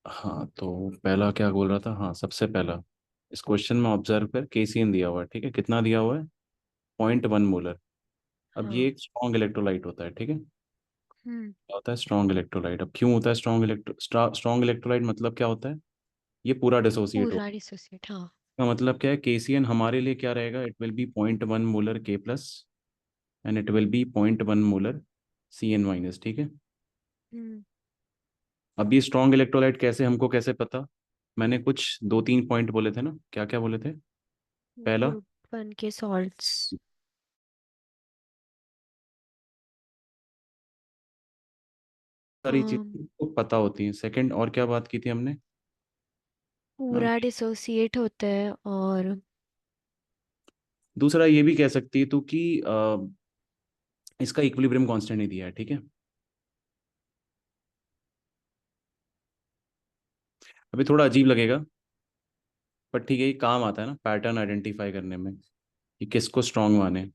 हाँ तो पहला क्या बोल रहा था, हाँ सबसे पहला इस क्वेश्चन में ऑब्जर्व कर, केसीएन दिया हुआ है, ठीक है, कितना दिया हुआ है, 0.1 मोलर। अब ये हाँ। एक स्ट्रॉन्ग इलेक्ट्रोलाइट होता है, ठीक है। हम्म। क्या होता है स्ट्रॉन्ग इलेक्ट्रोलाइट? अब क्यों होता है स्ट्रॉन्ग इलेक्ट्रोलाइट, मतलब क्या होता है, ये पूरा डिसोसिएट हो। पूरा डिसोसिएट, हाँ। का मतलब क्या है, केसीएन हमारे लिए क्या रहेगा, it will be 0.1 molar K plus and it will be 0.1 molar C N minus, ठीक है। हम्म। अब ये स्ट्रॉन्ग इलेक्ट्रोलाइट कैसे, हमको कैसे पता? मैंने कुछ दो तीन पॉइंट बोले थे ना, क्या क्या बोले थे? पहला, ग्रुप वन के सॉल्ट्स। सारी चीजें को पता होती हैं। सेकंड, और क्या बात की थी हमने? हाँ, पूरा डिसोसिएट होता है और दूसरा ये भी कह सकती है तू कि इसका इक्विलिब्रियम कांस्टेंट नहीं दिया है, ठीक है। अभी थोड़ा अजीब लगेगा, पर ठीक है, ये काम आता है ना पैटर्न आइडेंटिफाई करने में कि किसको स्ट्रांग माने,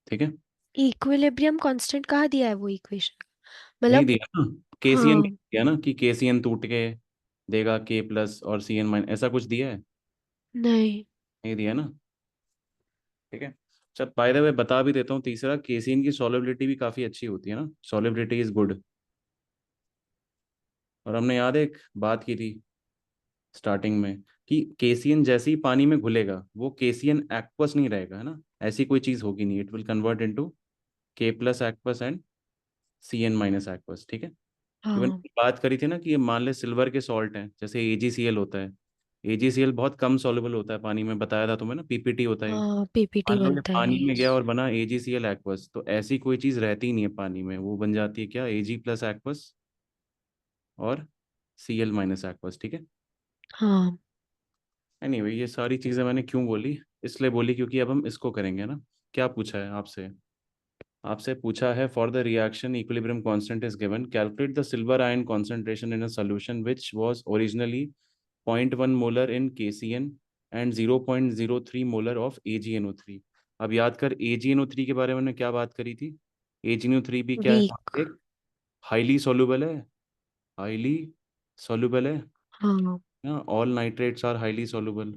ठीक है। इक्विलिब्रियम कांस्टेंट कहाँ दिया है वो इक्वेशन? नहीं मतलब। दिया ना, केसीएन हाँ। दिया ना कि केसीएन टूट के देगा के प्लस और सी एन माइनस, ऐसा कुछ दिया है? नहीं। नहीं दिया ना, ठीक है। चल बाय द वे बता भी देता हूँ, तीसरा केसीन की सॉलिबिलिटी भी काफ़ी अच्छी होती है ना, सॉलिबिलिटी इज गुड। और हमने याद है एक बात की थी स्टार्टिंग में कि केसीएन जैसे ही पानी में घुलेगा वो केसीएन एक्वस नहीं रहेगा, है ना। ऐसी कोई चीज़ होगी नहीं, it will convert into K plus aqueous and C N minus aqueous, ठीक है। इवन हाँ। बात करी थी ना कि ये मान ले सिल्वर के सॉल्ट हैं, जैसे एजीसीएल होता है। एजीसीएल बहुत कम सॉल्युबल होता है पानी में, बताया था तुम्हें ना, पीपीटी होता है। हाँ, पीपीटी मान लो ये बनता है पानी में यस। गया और बना एजीसीएल एक्वस, तो ऐसी कोई चीज रहती ही नहीं है पानी में, वो बन जाती है क्या, एजी प्लस एक्वस और सीएल माइनस एक्वस, ठीक है। हाँ। एनीवे ये सारी चीजें मैंने क्यों बोली, इसलिए बोली क्योंकि अब हम इसको करेंगे ना। क्या पूछा है आपसे? आपसे पूछा है for the reaction equilibrium constant is given, calculate the silver ion concentration in a solution which was originally 0.1 molar in KCN and 0.03 molar of AgNO3। अब याद कर AgNO3 के बारे में हमने क्या बात करी थी? AgNO3 भी क्या वीक। है, एक हाईली सॉल्युबल है, हाईली सॉल्युबल है हाँ। ना। All nitrates are highly soluble,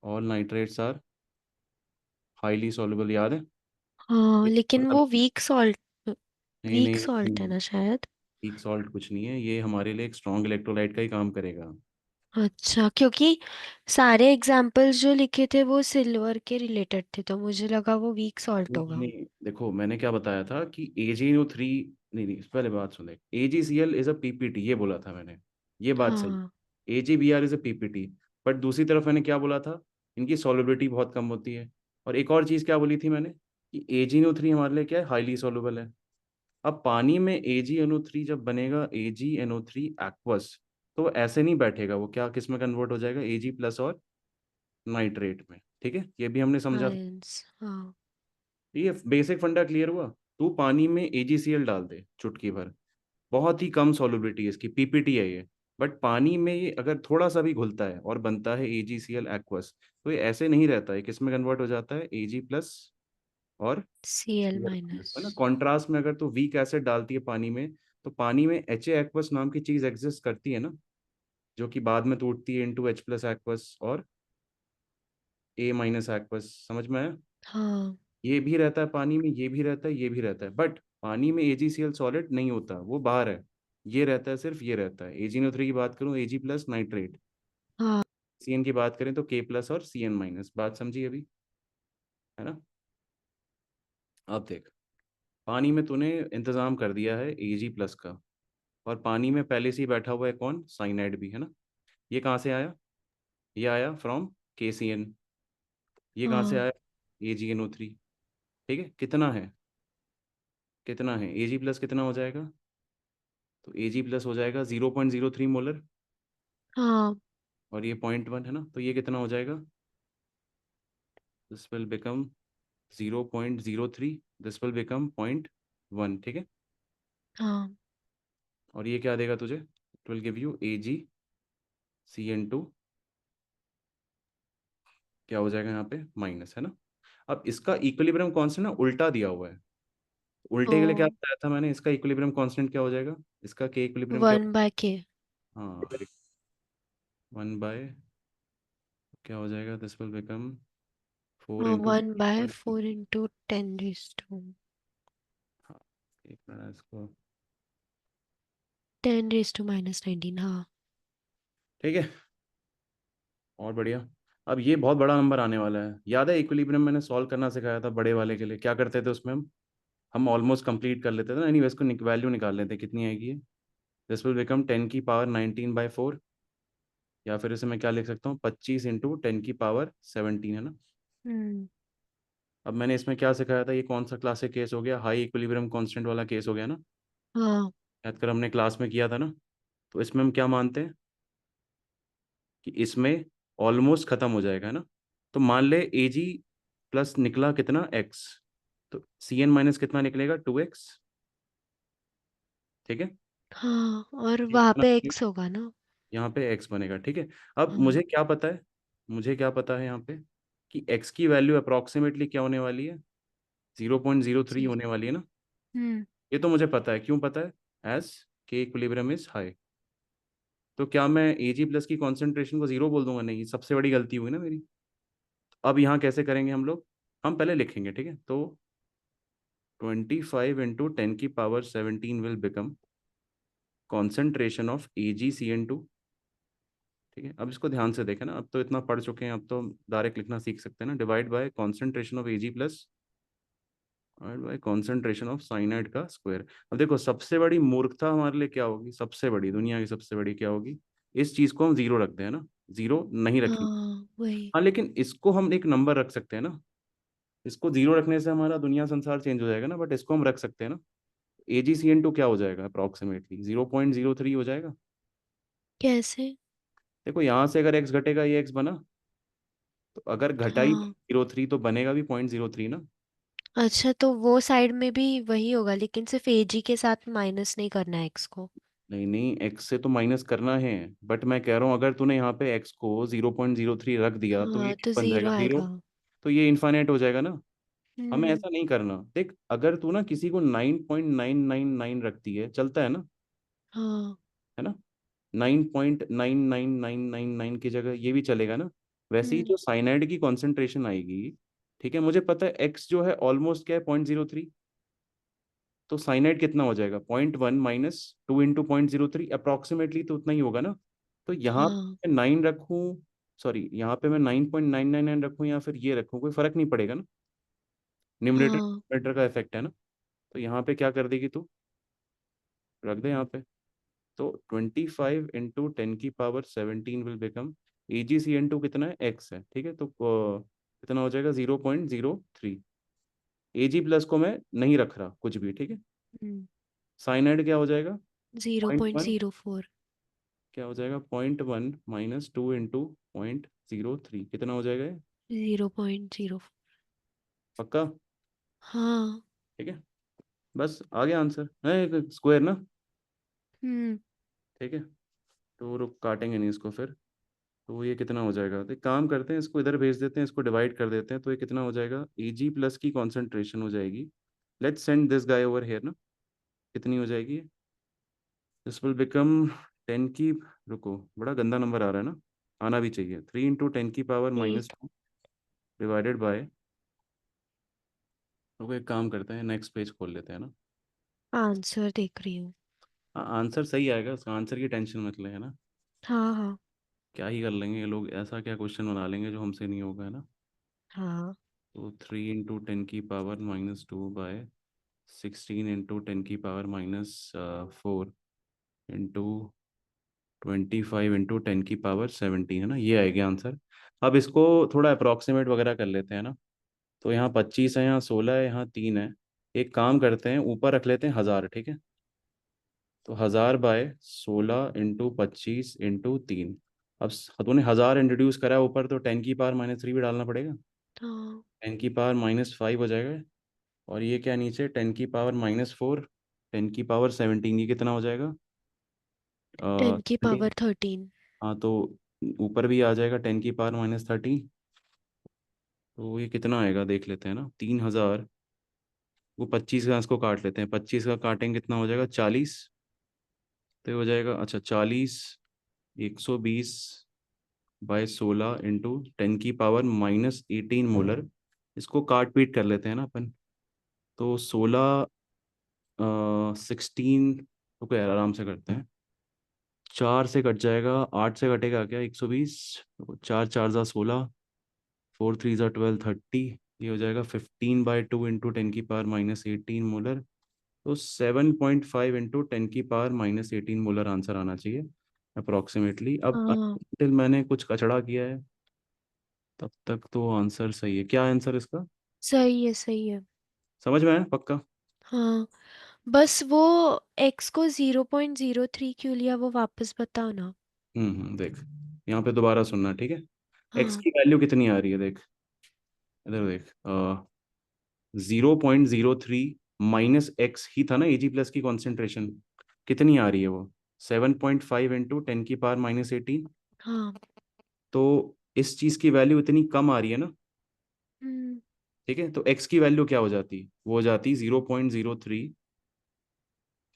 all nitrates are highly soluble, याद है? हाँ, लेकिन मतलब वो वीक सॉल्ट। नहीं वीक नहीं सॉल्ट है नहीं, ना शायद। पीक सॉल्ट कुछ नहीं है, ये हमारे लिए एक स्ट्रॉन्ग इलेक्ट्रोलाइट का ही काम करेगा। अच्छा, क्योंकि सारे एग्जाम्पल्स जो लिखे थे वो सिल्वर के रिलेटेड थे, तो मुझे लगा वो वीक सॉल्ट नहीं होगा। नहीं, देखो मैंने क्या बताया था कि AgNO3, नहीं नहीं पहले बात सुन, AgCl इज अ पीपीटी, ये बोला था मैंने, ये बात सही। हाँ। AgBr is a PPT, but दूसरी तरफ मैंने क्या बोला था, इनकी सॉल्युबिलिटी बहुत कम होती है। और एक और चीज़ क्या बोली थी मैंने, कि AgNO3 हमारे लिए क्या है, हाईली सॉल्युबल है। अब पानी में AgNO3 जब बनेगा, AgNO3 एक्वस, तो ऐसे नहीं बैठेगा वो, क्या किस में कन्वर्ट हो जाएगा, Ag प्लस और नाइट्रेट में, ठीक है, ये भी हमने समझा था। आयंस, हाँ। ये बेसिक फंडा क्लियर हुआ। तू पानी में AgCl डाल दे चुटकी भर, बहुत ही कम सॉल्युबिलिटी है इसकी, पीपीटी है ये, बट पानी में ये अगर थोड़ा सा भी घुलता है और बनता है AgCl एक्वस, तो ये ऐसे नहीं रहता है, किस में कन्वर्ट हो जाता है, Ag प्लस और C L Cl minus. Minus, है ना। कॉन्ट्रास्ट में अगर तू वीक एसिड डालती है पानी में, तो पानी में एच एक्वस नाम की चीज एग्जिस्ट करती है ना, जो कि बाद में टूटती है इंटू H प्लस एक्वस और A माइनस एक्वस, समझ में आया? हाँ। ये भी रहता है पानी में, ये भी रहता है, ये भी रहता है, बट पानी में AgCl सॉलिड नहीं होता, वो बाहर है। ये रहता है, सिर्फ ये रहता है। AgNO3 की बात करूँ, Ag प्लस नाइट्रेट, हाँ। CN की बात करें तो K प्लस और Cn माइनस, बात समझी अभी, है ना। अब देख, पानी में तूने इंतजाम कर दिया है Ag प्लस का, और पानी में पहले से ही बैठा हुआ है कौन, साइनाइड भी, है ना। ये कहाँ से आया? ये आया फ्रॉम KCN। ये कहाँ से हाँ। आया, AgNO3, ठीक है। कितना है, कितना है Ag प्लस, कितना हो जाएगा, तो Ag प्लस हो जाएगा 0.03 मोलर, हाँ। और ये 0.1 है ना, तो ये कितना हो जाएगा, this will become 0.03, this will become 0.1, ठीक है। हाँ। और ये क्या देगा तुझे, it will give you AgCN2, क्या हो जाएगा यहाँ पे, माइनस, है ना। अब इसका इक्विलिब्रियम कांस्टेंट ना उल्टा दिया हुआ है, ओ। उल्टे के लिए क्या बताया था मैंने, इसका इक्विलिब्रियम कांस्टेंट क्या हो जाएगा, इसका के इक्विलिब्रियम क्या, 1/k। हाँ, 1 बाय, क्या हो जाएगा, दिस विल बिकम 4 इंटू, 1/4 × 10⁻²। हाँ, एक मिनट इसको, 10⁻⁻19, हाँ। ठीक है, और बढ़िया। अब ये बहुत बड़ा नंबर आने वाला है, याद है इक्विलिब्रियम मैंने सॉल्व करना सिखाया था बड़े वाले के लिए, क्या करते थे उसमें हम ऑलमोस्ट कंप्लीट कर लेते थे ना, एनी इसको वैल्यू निकाल लेते हैं कितनी आएगी ये, दिस विल बिकम 10⁻19/4, या फिर इसे मैं क्या लिख सकता हूँ, 25 × 10⁻17 है ना। हम्म। अब मैंने इसमें क्या सिखाया था, ये कौन सा क्लासिक केस हो गया, हाई इक्विलिब्रियम कांस्टेंट वाला केस हो गया ना, हाँ। याद कर हमने क्लास में किया था ना। तो इसमें हम क्या मानते हैं कि इसमें ऑलमोस्ट खत्म हो जाएगा, है ना। तो मान ले ए जी प्लस निकला कितना, एक्स, तो सी एन माइनस कितना निकलेगा, 2x, ठीक है। हाँ, और ये वहां कितना पे बनेगा? एक्स होगा ना। यहाँ पे x बनेगा, ठीक है। अब हाँ। मुझे क्या पता है यहाँ पे कि x की वैल्यू अप्रोक्सीमेटली क्या होने वाली है, 0.03 जी। होने वाली है ना। हम्म। ये तो मुझे पता है, क्यों पता है, एज के इक्विलिब्रियम इज हाई। तो क्या मैं ए जी प्लस की कॉन्सेंट्रेशन को जीरो बोल दूंगा, नहीं, सबसे बड़ी गलती हुई ना मेरी। अब यहाँ कैसे करेंगे हम लोग, हम पहले लिखेंगे, ठीक है। तो 25 × 10⁻17 will become concentration of AgCN2, ठीक है। अब इसको ध्यान से देखें ना, अब तो इतना पढ़ चुके हैं, अब तो डायरेक्ट लिखना सीख सकते हैं ना, divide by concentration of Ag plus divide by concentration of cyanide का स्क्वायर। अब देखो सबसे बड़ी मूर्खता हमारे लिए क्या होगी, सबसे बड़ी, दुनिया की सबसे बड़ी क्या होगी, इस चीज को हम जीरो रख दें, है ना, जीरो नहीं रखेंगे। हाँ, वही। हाँ, लेकिन इसको हम एक नंबर रख सकते हैं ना, इसको जीरो रखने से हमारा दुनिया संसार चेंज हो जाएगा ना, बट इसको हम रख सकते हैं ना। AgCN2 क्या हो जाएगा, अप्रोक्सीमेटली 0.03 हो जाएगा। कैसे? देखो यहाँ से अगर x घटेगा, ये x बना, तो अगर घटा ही हाँ। 0.03 तो बनेगा भी 0.03 ना। अच्छा, तो वो साइड में भी वही होगा, लेकिन सिर्फ एजी के साथ माइनस नहीं करना है एक्स को। नहीं नहीं, x से तो माइनस करना है, बट मैं कह रहा हूँ अगर तूने यहाँ पे x को 0.03 रख दिया तो ये हाँ, क्या तो बन जीरो जाएगा, जीरो। आएगा। तो ये इन्फाइनाइट हो जाएगा ना। हमें हम्म। ऐसा नहीं करना, देख अगर तू ना किसी को 9.999 रखती है, चलता है ना, हाँ। है ना, 9.99999 की जगह ये भी चलेगा ना। वैसे ही हम्म। जो साइनाइड की कॉन्सेंट्रेशन आएगी, ठीक है, मुझे पता है एक्स जो है ऑलमोस्ट क्या है, 0.03, तो साइनाइड कितना हो जाएगा, 0.1 माइनस 2 × 0.03, अप्रोक्सीमेटली तो उतना ही होगा ना। तो यहाँ हाँ। पे 9 रखूँ, सॉरी यहाँ पे मैं 9.999 रखूँ या फिर ये रखूँ, कोई फर्क नहीं पड़ेगा ना, न्यूमरेटर हाँ। न्यूमरेटर का इफेक्ट है ना। तो यहाँ पे क्या कर देगी तू, रख दे यहाँ पे। तो 25 × 10⁻17 विल बिकम AgCN2 कितना है, एक्स है, ठीक है। तो कितना हो जाएगा, 0.03। Ag प्लस को मैं नहीं रख रहा कुछ भी, ठीक है। हम्म। साइनाइड क्या हो जाएगा, zero point point one zero four क्या हो जाएगा, 0.1 माइनस 2 × 0.03, कितना हो जाएगा ये, 0.04। पक्का, हाँ। ठीक है। बस आ गया आंसर है, स्क्वायर ना, हम्म। ठीक है। तो रुक, काटेंगे नहीं इसको फिर। तो ये कितना हो जाएगा, तो एक काम करते हैं, इसको इधर भेज देते हैं, इसको डिवाइड कर देते हैं, तो ये कितना हो जाएगा, Ag प्लस की कॉन्सेंट्रेशन हो जाएगी, let's send this guy over here ना, कितनी हो जाएगी, दिस विल बिकम 10 की, रुको बड़ा गंदा नंबर आ रहा है ना, आना भी चाहिए, 3 × 10⁻⁻² एक डिवाइडेड बाय, रुको एक काम करते हैं, नेक्स्ट पेज खोल लेते हैं ना। आंसर देख रही हूँ। हाँ आंसर सही आएगा, उसका आंसर की टेंशन मत ले, है ना। हाँ, हाँ। क्या ही कर लेंगे ये लोग, ऐसा क्या क्वेश्चन बना लेंगे जो हमसे नहीं होगा, है ना। हाँ। तो 3 × 10⁻², 16 × 10⁻⁴ इंटू 25 × 10⁻17 है ना, ये आएगा आंसर। अब इसको थोड़ा अप्रॉक्सीमेट वगैरह कर लेते हैं ना। तो यहाँ 25 है, यहाँ 16 है, यहाँ 3 है। एक काम करते हैं, ऊपर रख लेते हैं 1000, ठीक है। तो 1000/16 × 25 × 3। अब तूने 1000 इंट्रोड्यूस करा है ऊपर, तो 10⁻³ भी डालना पड़ेगा, हाँ। 10⁻⁻5 हो जाएगा। और ये क्या नीचे, 10⁻⁻4, 10⁻17, ये कितना हो जाएगा, 10 की 17। पावर 13। हाँ तो ऊपर भी आ जाएगा 10⁻⁻30। तो ये कितना आएगा देख लेते हैं ना, 3000, वो 25 का इसको काट लेते हैं, 25 का काटेंगे कितना हो जाएगा, 40। तो ये हो जाएगा, अच्छा 40 120/16 × 10⁻−18 मोलर। इसको काट पीट कर लेते हैं ना अपन। तो 16, 16, रुको यार आराम से करते हैं। 4 से कट जाएगा, 8 से कटेगा क्या 120? 4 4 × 16, 4 3 × 12, 30। ये हो जाएगा 15/2 × 10⁻−18 मोलर। तो 7.5 × 10⁻−18 मोलर आंसर आना चाहिए अप्रोक्सीमेटली। अब हाँ until मैंने कुछ कचड़ा किया है तब तक तो आंसर सही है। क्या आंसर इसका? सही है, सही है। समझ में आया पक्का? हाँ, बस वो एक्स को 0.03 क्यों लिया वो वापस बताओ ना। देख, यहाँ पे दोबारा सुनना ठीक है। एक्स हाँ की वैल्यू कितनी आ रही है देख, इधर देख। 0.03 - एक्स ही था ना एजी प्लस की कॉन्सेंट्रेशन। कितनी आ रही है वो? 7.5 × 10⁻−18। हाँ। तो इस चीज की वैल्यू इतनी कम आ रही है ना, हम्म। ठीक है। तो एक्स की वैल्यू क्या हो जाती? वो हो जाती 0.03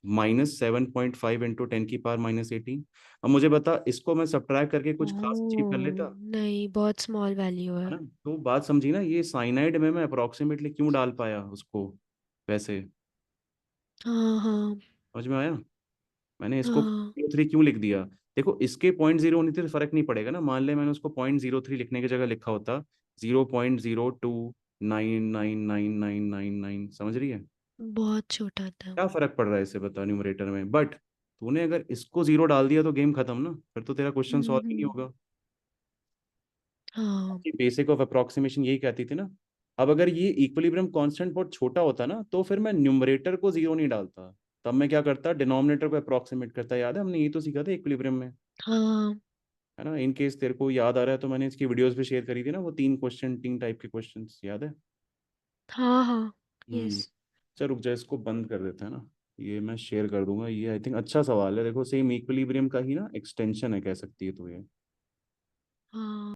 - 7.5 × 10⁻−18। अब मुझे बता, इसको मैं सब्ट्रैक्ट करके कुछ खास अचीव कर ओह, लेता नहीं, बहुत स्मॉल वैल्यू है है। ना? तो बात समझी ना, ये साइनाइड में मैं अप्रोक्सीमेटली क्यों डाल पाया उसको वैसे। हाँ हाँ समझ में आया? मैंने इसको हाँ। 0.03 क्यों लिख दिया? देखो इसके 0.0 होने से तो फर्क नहीं पड़ेगा ना। मान ले मैंने उसको 0.03 लिखने की जगह लिखा होता 0.02999999। समझ रही है? बहुत छोटा था। क्या फर्क पड़ रहा है इससे बता न्यूमरेटर में। बट तूने अगर इसको जीरो डाल दिया तो गेम खत्म ना, फिर तो तेरा क्वेश्चन सॉल्व ही नहीं हम्म। होगा। हाँ बेसिक ऑफ अप्रोक्सीमेशन यही कहती थी ना। अब अगर ये इक्विलिब्रियम कांस्टेंट बहुत छोटा होता ना, तो फिर मैं न्यूमरेटर को जीरो नहीं डालता। तब मैं क्या करता, डिनोमिनेटर को अप्रोक्सीमेट करता। याद है हमने ये तो सीखा था इक्विलिब्रियम में, हाँ है ना? इन केस तेरे को याद आ रहा है तो मैंने इसकी वीडियोस भी शेयर करी थी ना, वो 3 क्वेश्चन, 3 टाइप के क्वेश्चंस, याद है? हाँ हाँ। हम्म। यस। चल रुक जा, इसको बंद कर देते हैं ना। ये मैं शेयर कर दूंगा। ये आई थिंक अच्छा सवाल है। देखो सेम इक्विलिब्रियम का ही ना एक्सटेंशन है, कह सकती है तो ये। हाँ।